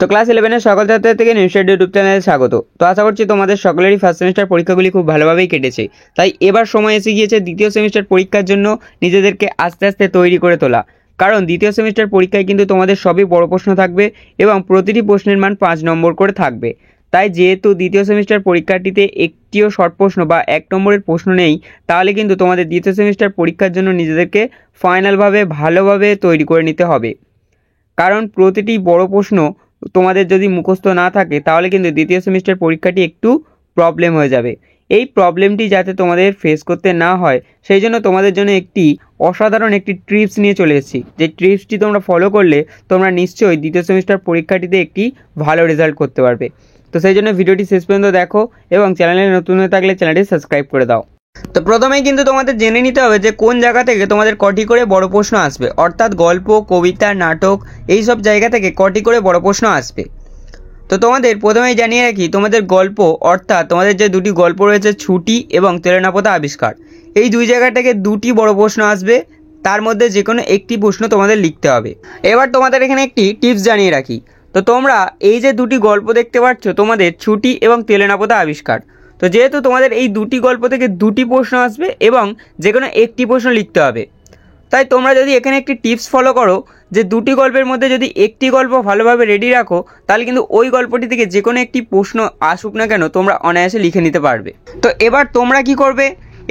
তো ক্লাস 11 এর সকল ছাত্রছাত্রীকে নিউজ স্টাডি ইউটিউব চ্যানেলে স্বাগত। তো আশা করছি তোমাদের সকলেরই ফার্স্ট সেমিস্টার পরীক্ষাগুলি খুব ভালোভাবেই কেটেছে। তাই এবার সময় এসে গিয়েছে দ্বিতীয় সেমিস্টার পরীক্ষার জন্য নিজেদেরকে আস্তে আস্তে তৈরি করে তোলা। কারণ দ্বিতীয় সেমিস্টার পরীক্ষায় কিন্তু তোমাদের সবই বড় প্রশ্ন থাকবে এবং প্রতিটি প্রশ্নের মান 5 নম্বর করে থাকবে। তাই যেহেতু দ্বিতীয় সেমিস্টার পরীক্ষাটিতে একটিও শর্ট প্রশ্ন বা 1 নম্বরের প্রশ্ন নেই, তাহলে কিন্তু তোমাদের দ্বিতীয় সেমিস্টার পরীক্ষার জন্য নিজেদেরকে ফাইনালভাবে ভালোভাবে তৈরি করে নিতে হবে। কারণ প্রতিটি বড় প্রশ্ন তোমাদের যদি মুখস্থ না থাকে তাহলে কিন্তু দ্বিতীয় সেমিস্টার পরীক্ষাটি একটু প্রবলেম হয়ে যাবে। এই প্রবলেমটি যাতে তোমাদের ফেস করতে না হয় সেই জন্য তোমাদের জন্য একটি অসাধারণ একটি ট্রিপস নিয়ে চলে এসেছি। যে ট্রিপসটি তোমরা ফলো করলে তোমরা নিশ্চয়ই দ্বিতীয় সেমিস্টার পরীক্ষাটিতে একটি ভালো রেজাল্ট করতে পারবে। তো সেই জন্য ভিডিওটি শেষ পর্যন্ত দেখো এবং চ্যানেলে নতুন হয়ে থাকলে চ্যানেলটি সাবস্ক্রাইব করে দাও। তো প্রথমেই কিন্তু তোমাদের জেনে নিতে হবে যে কোন জায়গা থেকে তোমাদের কটি করে বড় প্রশ্ন আসবে, অর্থাৎ গল্প, কবিতা, নাটক এই সব জায়গা থেকে কটি করে বড় প্রশ্ন আসবে। তো তোমাদের প্রথমেই জানিয়ে রাখি, তোমাদের গল্প অর্থাৎ তোমাদের যে দুটি গল্প রয়েছে ছুটি এবং তেলেনাপোতা আবিষ্কার, এই দুই জায়গা থেকে দুটি বড় প্রশ্ন আসবে। তার মধ্যে যে কোনো একটি প্রশ্ন তোমাদের লিখতে হবে। এবার তোমাদের এখানে একটি টিপস জানিয়ে রাখি। তো তোমরা এই যে দুটি গল্প দেখতে পাচ্ছ, তোমাদের ছুটি এবং তেলেনাপোতা আবিষ্কার, তো যেহেতু তোমাদের এই দুটি গল্প থেকে দুটি প্রশ্ন আসবে এবং যে কোনো একটি প্রশ্ন লিখতে হবে, তাই তোমরা যদি এখানে একটি টিপস ফলো করো যে দুটি গল্পের মধ্যে যদি একটি গল্প ভালোভাবে রেডি রাখো, তাহলে কিন্তু ওই গল্পটি থেকে যে কোনো একটি প্রশ্ন আসুক না কেন তোমরা অনায়াসে লিখে নিতে পারবে। তো এবার তোমরা কি করবে,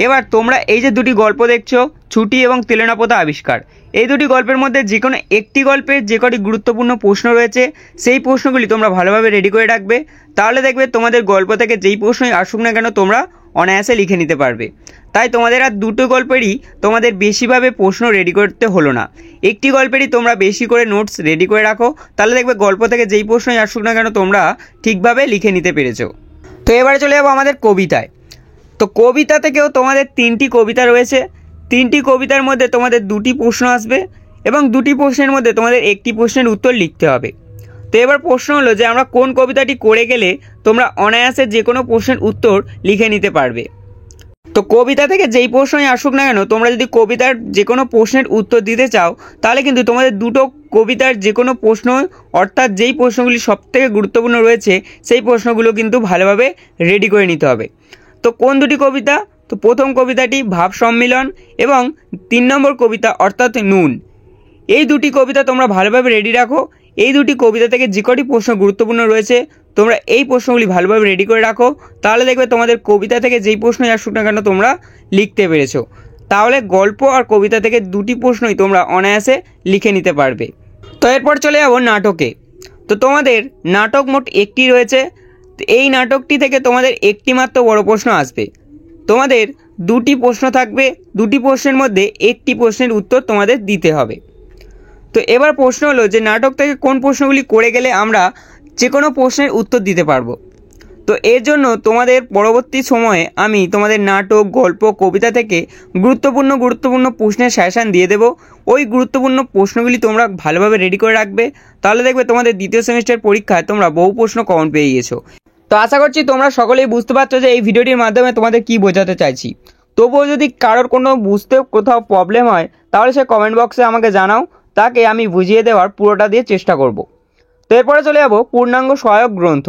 এবার তোমরা এই যে দুটি গল্প দেখছো ছুটি এবং তেলেনাপোতা আবিষ্কার, এই দুটি গল্পের মধ্যে যে কোনো একটি গল্পের যে কটি গুরুত্বপূর্ণ প্রশ্ন রয়েছে সেই প্রশ্নগুলি তোমরা ভালোভাবে রেডি করে রাখবে। তাহলে দেখবে তোমাদের গল্প থেকে যেই প্রশ্নই আসুক না কেন তোমরা অনায়াসে লিখে নিতে পারবে। তাই তোমাদের আর দুটো গল্পেরই তোমাদের বেশিভাবে প্রশ্ন রেডি করতে হলো না, একটি গল্পেরই তোমরা বেশি করে নোটস রেডি করে রাখো। তাহলে দেখবে গল্প থেকে যেই প্রশ্নই আসুক না কেন তোমরা ঠিকভাবে লিখে নিতে পেরেছো। তো এবারে চলে যাবো আমাদের কবিতায়। তো কবিতা থেকেও তোমাদের 3টি কবিতা রয়েছে। 3টি কবিতার মধ্যে তোমাদের দুটি প্রশ্ন আসবে এবং দুটি প্রশ্নের মধ্যে তোমাদের একটি প্রশ্নের উত্তর লিখতে হবে। তো এবার প্রশ্ন হলো যে আমরা কোন কবিতাটি করে গেলে তোমরা অনায়াসে যে কোনো প্রশ্নের উত্তর লিখে নিতে পারবে। তো কবিতা থেকে যেই প্রশ্নই আসুক না কেন তোমরা যদি কবিতার যে কোনো প্রশ্নের উত্তর দিতে চাও, তাহলে কিন্তু তোমাদের দুটো কবিতার যে কোনো প্রশ্ন অর্থাৎ যেই প্রশ্নগুলি সবথেকে গুরুত্বপূর্ণ রয়েছে সেই প্রশ্নগুলো কিন্তু ভালোভাবে রেডি করে নিতে হবে। তো কোন দুটি কবিতা, তো প্রথম কবিতাটি ভাব সম্মিলন এবং 3 নম্বর কবিতা অর্থাৎ নুন, এই দুটি কবিতা তোমরা ভালোভাবে রেডি রাখো। এই দুটি কবিতা থেকে যে কটি প্রশ্ন গুরুত্বপূর্ণ রয়েছে তোমরা এই প্রশ্নগুলি ভালোভাবে রেডি করে রাখো। তাহলে দেখবে তোমাদের কবিতা থেকে যেই প্রশ্নই আসুক না কেন তোমরা লিখতে পেরেছো। তাহলে গল্প আর কবিতা থেকে দুটি প্রশ্নই তোমরা অনায়াসে লিখে নিতে পারবে। তো এরপর চলে যাবো নাটকে। তো তোমাদের নাটক মোট একটি রয়েছে। এই নাটকটি থেকে তোমাদের একটি মাত্র বড় প্রশ্ন আসবে। তোমাদের দুটি প্রশ্ন থাকবে, দুটি প্রশ্নের মধ্যে একটি প্রশ্নের উত্তর তোমাদের দিতে হবে। তো এবার প্রশ্ন হলো যে নাটক থেকে কোন প্রশ্নগুলি করে গেলে আমরা যে কোনো প্রশ্নের উত্তর দিতে পারবো। তো এর জন্য তোমাদের পরবর্তী সময়ে আমি তোমাদের নাটক, গল্প, কবিতা থেকে গুরুত্বপূর্ণ প্রশ্নের সাজেশান দিয়ে দেবো। ওই গুরুত্বপূর্ণ প্রশ্নগুলি তোমরা ভালোভাবে রেডি করে রাখবে। তাহলে দেখবে তোমাদের দ্বিতীয় সেমিস্টার পরীক্ষায় তোমরা বহু প্রশ্ন কমন পেয়ে গেছো। তো আশা করছি তোমরা সকলেই বুঝতে পারছো যে এই ভিডিওটির মাধ্যমে তোমাদের কি বোঝাতে চাইছি। তবুও যদি কারোর কোনো বুঝতে কোথাও প্রবলেম হয় তাহলে সে কমেন্ট বক্সে আমাকে জানাও, তাকে আমি বুঝিয়ে দেওয়ার পুরোটা দিয়ে চেষ্টা করব। তো এরপরে চলে যাবো পূর্ণাঙ্গ সহায়ক গ্রন্থ।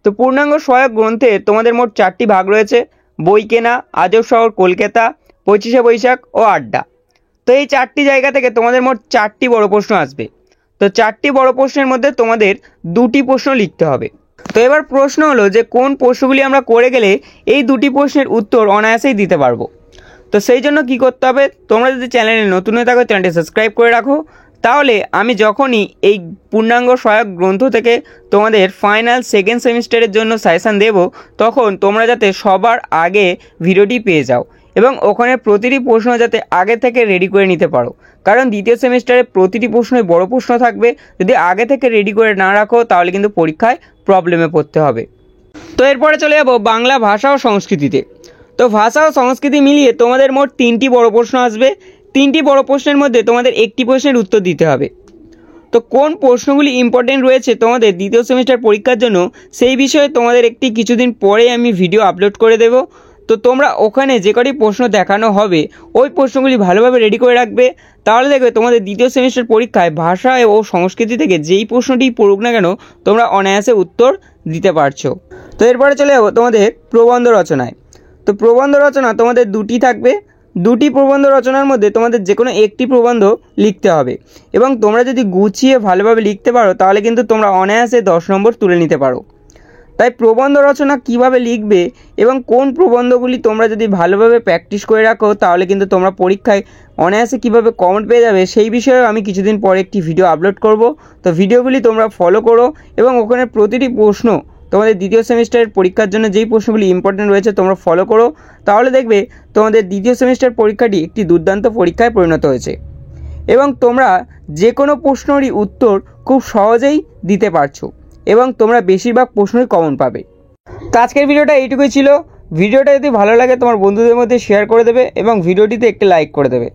তো পূর্ণাঙ্গ সহায়ক গ্রন্থে তোমাদের মোট 4টি ভাগ রয়েছে: বই কেনা, আজব শহর কলকাতা, 25শে বৈশাখ ও আড্ডা। তো এই 4টি জায়গা থেকে তোমাদের মোট 4টি বড় প্রশ্ন আসবে। তো 4টি বড় প্রশ্নের মধ্যে তোমাদের দুটি প্রশ্ন লিখতে হবে। তো এবার প্রশ্ন হলো যে কোন প্রশ্নগুলি আমরা করে গেলে এই দুটি প্রশ্নের উত্তর অনায়াসেই দিতে পারবো। তো সেই জন্য কি করতে হবে, তোমরা যদি চ্যানেলে নতুন হয়ে থাকো চ্যানেলটি সাবস্ক্রাইব করে রাখো। তাহলে আমি যখনই এই পূর্ণাঙ্গ সহায়ক গ্রন্থ থেকে তোমাদের ফাইনাল সেকেন্ড সেমিস্টারের জন্য সাজেশান দেব, তখন তোমরা যাতে সবার আগে ভিডিওটি পেয়ে যাও এবং ওখানে প্রতিটি প্রশ্ন যাতে আগে থেকে রেডি করে নিতে পারো। কারণ দ্বিতীয় সেমিস্টারে প্রতিটি প্রশ্নই বড় প্রশ্ন থাকবে। যদি আগে থেকে রেডি করে না রাখো তাহলে কিন্তু পরীক্ষায় প্রবলেমে পড়তে হবে। তো এরপরে চলে যাবো বাংলা ভাষা ও সংস্কৃতিতে। তো ভাষা ও সংস্কৃতি মিলিয়ে তোমাদের মোট 3টি বড় প্রশ্ন আসবে। 3টি বড় প্রশ্নের মধ্যে তোমাদের একটি প্রশ্নের উত্তর দিতে হবে। তো কোন প্রশ্নগুলি ইম্পর্টেন্ট রয়েছে তোমাদের দ্বিতীয় সেমিস্টার পরীক্ষার জন্য সেই বিষয়ে তোমাদের একটি কিছুদিন পরে আমি ভিডিও আপলোড করে দেব। তো তোমরা ওখানে যে কটি প্রশ্ন দেখানো হবে ওই প্রশ্নগুলি ভালোভাবে রেডি করে রাখবে। তাহলে দেখবে তোমাদের দ্বিতীয় সেমিস্টার পরীক্ষায় ভাষা ও সংস্কৃতি থেকে যেই প্রশ্নটি পড়ুক না কেন তোমরা অনায়াসে উত্তর দিতে পারছো। তো এরপরে চলে যাবো তোমাদের প্রবন্ধ রচনায়। তো প্রবন্ধ রচনা তোমাদের দুটি থাকবে। দুটি প্রবন্ধ রচনার মধ্যে তোমাদের যে কোনো একটি প্রবন্ধ লিখতে হবে এবং তোমরা যদি গুছিয়ে ভালোভাবে লিখতে পারো তাহলে কিন্তু তোমরা অনায়াসে 10 নম্বর তুলে নিতে পারো। তাই প্রবন্ধ রচনা কিভাবে লিখবে এবং কোন প্রবন্ধগুলি তোমরা যদি ভালোভাবে প্র্যাকটিস করে রাখো তাহলে কিন্তু তোমরা পরীক্ষায় অনায়াসে কিভাবে কমেন্ট পেয়ে যাবে সেই বিষয়ে আমি কিছুদিন পরে একটি ভিডিও আপলোড করব। তো ভিডিওগুলি তোমরা ফলো করো এবং ওখানে প্রতিটি প্রশ্ন তোমাদের দ্বিতীয় সেমিস্টারের পরীক্ষার জন্য যেই প্রশ্নগুলি ইম্পর্টেন্ট রয়েছে তোমরা ফলো করো। তাহলে দেখবে তোমাদের দ্বিতীয় সেমিস্টার পরীক্ষাটি একটি দুর্দান্ত পরীক্ষায় পরিণত হয়েছে এবং তোমরা যে কোনো প্রশ্নেরই উত্তর খুব সহজেই দিতে পারছো এবং তোমরা বেশিরভাগ প্রশ্নই কমন পাবে। তো আজকের ভিডিওটা এইটুকুই ছিল। ভিডিওটা যদি ভালো লাগে তোমার বন্ধুদের মধ্যে শেয়ার করে দেবে এবং ভিডিওটিতে একটি লাইক করে দেবে।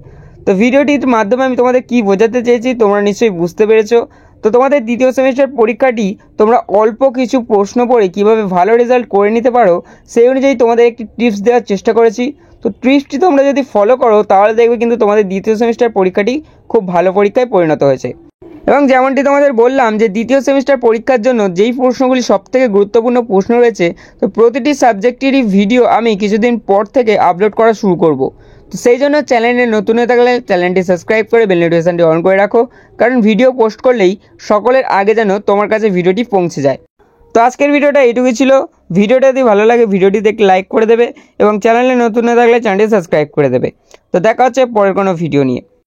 তো ভিডিওটির মাধ্যমে আমি তোমাদের কী বোঝাতে চেয়েছি তোমরা নিশ্চয়ই বুঝতে পেরেছো। তো তোমাদের দ্বিতীয় সেমিস্টার পরীক্ষাটি তোমরা অল্প কিছু প্রশ্ন পড়ে কীভাবে ভালো রেজাল্ট করে নিতে পারো সেই অনুযায়ী তোমাদের একটি টিপস দেওয়ার চেষ্টা করেছি। তো টিপসটি তোমরা যদি ফলো করো তাহলে দেখবে কিন্তু তোমাদের দ্বিতীয় সেমিস্টার পরীক্ষাটি খুব ভালো পরীক্ষায় পরিণত হয়েছে। এবং যেমনটি তোমাদের বললাম যে দ্বিতীয় সেমিস্টার পরীক্ষার জন্য যেই প্রশ্নগুলি সবথেকে গুরুত্বপূর্ণ প্রশ্ন রয়েছে তো প্রতিটি সাবজেক্টেরই ভিডিও আমি কিছুদিন পর থেকে আপলোড করা শুরু করব। তো সেই জন্য চ্যানেলে নতুন হয়ে থাকলে চ্যানেলটি সাবস্ক্রাইব করে বেল নোটিফিকেশনটি অন করে রাখো, কারণ ভিডিও পোস্ট করলেই সকলের আগে যেন তোমার কাছে ভিডিওটি পৌঁছে যায়। তো আজকের ভিডিওটা এইটুকুই ছিল। ভিডিওটা যদি ভালো লাগে ভিডিওটিতে একটি লাইক করে দেবে এবং চ্যানেলে নতুন হয়ে থাকলে চ্যানেলটি সাবস্ক্রাইব করে দেবে। তো দেখা হচ্ছে পরের কোনো ভিডিও নিয়ে।